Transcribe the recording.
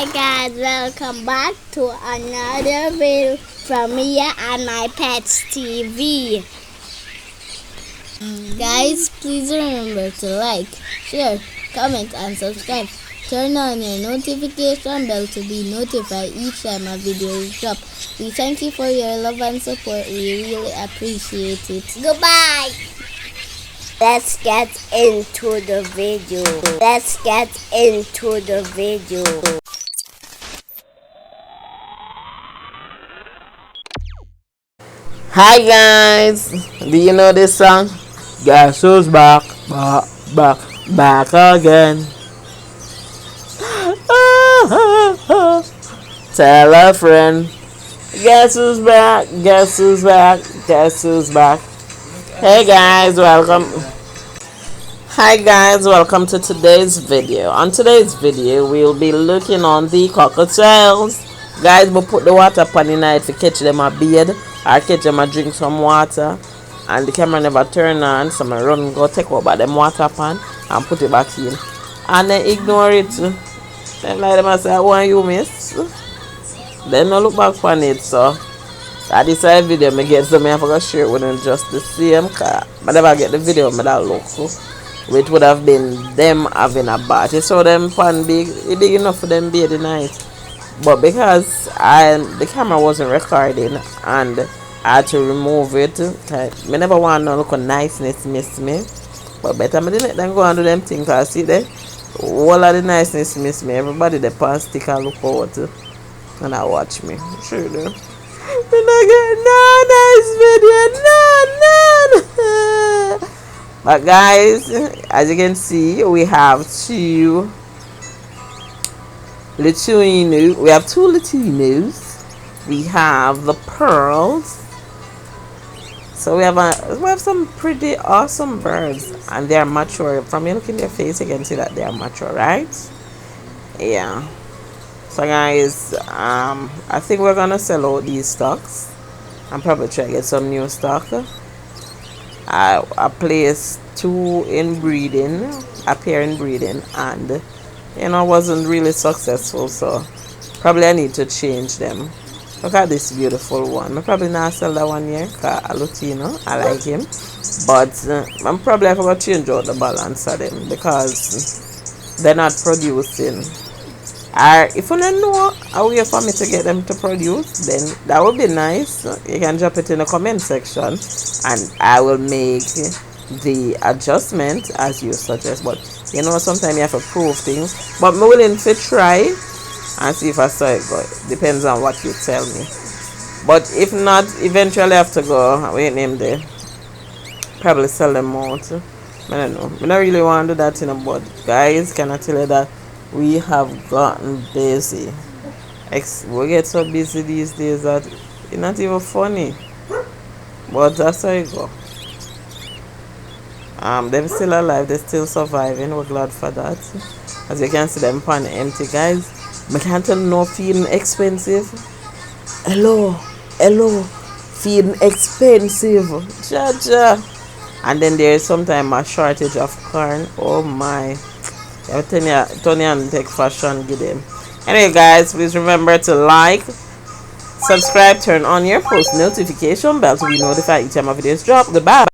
Hi guys, welcome back to another video from me and my pets TV. Guys, please remember to like, share, comment and subscribe. Turn on your notification bell to be notified each time a video is dropped. We thank you for your love and support. We really appreciate it. Goodbye. Let's get into the video. Hi guys, do you know this song? Guess who's back, back again. Tell a friend. Guess who's back, guess who's back, guess who's back. Hey guys, welcome. Hi guys, welcome to today's video. On today's video, we'll be looking on the cockatiels. Guys, we'll put the water pan in night to catch them a bathe. I catch them a drink some water. And the camera never turn on, so I run go take over them water pan and put it back in. And then ignore it. Then like them I say, what you miss? Then no look back on it, so I decided video me get some I forgot share it with them just the same car. But never get the video me that look. Which would have been them having a bath. You saw them pan big, it big enough for them be the night. But because the camera wasn't recording and I had to remove it, I never want to look at niceness miss me. But better me didn't then go and do them things. Cause see there, all of the niceness miss me. Everybody the pan stick and look out and I watch me. Sure do. We not get no nice video, no. But guys, as you can see, we have two Latinos. We have two Latinos. We have the pearls. So we have some pretty awesome birds, and they are mature. From you looking at their face, you can see that they are mature, right? Yeah. So guys, I think we're gonna sell out these stocks and probably try to get some new stock. I placed two in breeding, a pair in breeding, and wasn't really successful, so probably I need to change them. Look at this beautiful one. I probably not sell that one here because a Latino, I like him, but I'm probably I forgot to change out the balance of them because they're not producing. If you don't know a way for me to get them to produce, then that would be nice. You can drop it in the comment section and I will make the adjustment as you suggest. But sometimes you have to prove things, but I'm willing to try and see if I saw it go. Depends on what you tell me. But if not, eventually I have to go wait name there, probably sell them out. I don't know, I don't really want to do that but guys, can I tell you that we have gotten busy. We get so busy these days that it's not even funny, but that's how it go. They're still alive, they're still surviving. We're glad for that. As you can see, them pan empty, guys. I can't tell no feeding expensive. Hello, feeding expensive. Ja. And then there is sometimes a shortage of corn. Oh my. I'm telling you, Tony and take fashion, give them. Anyway guys, please remember to like, subscribe, turn on your post notification bell to be notified each time my videos drop. Goodbye.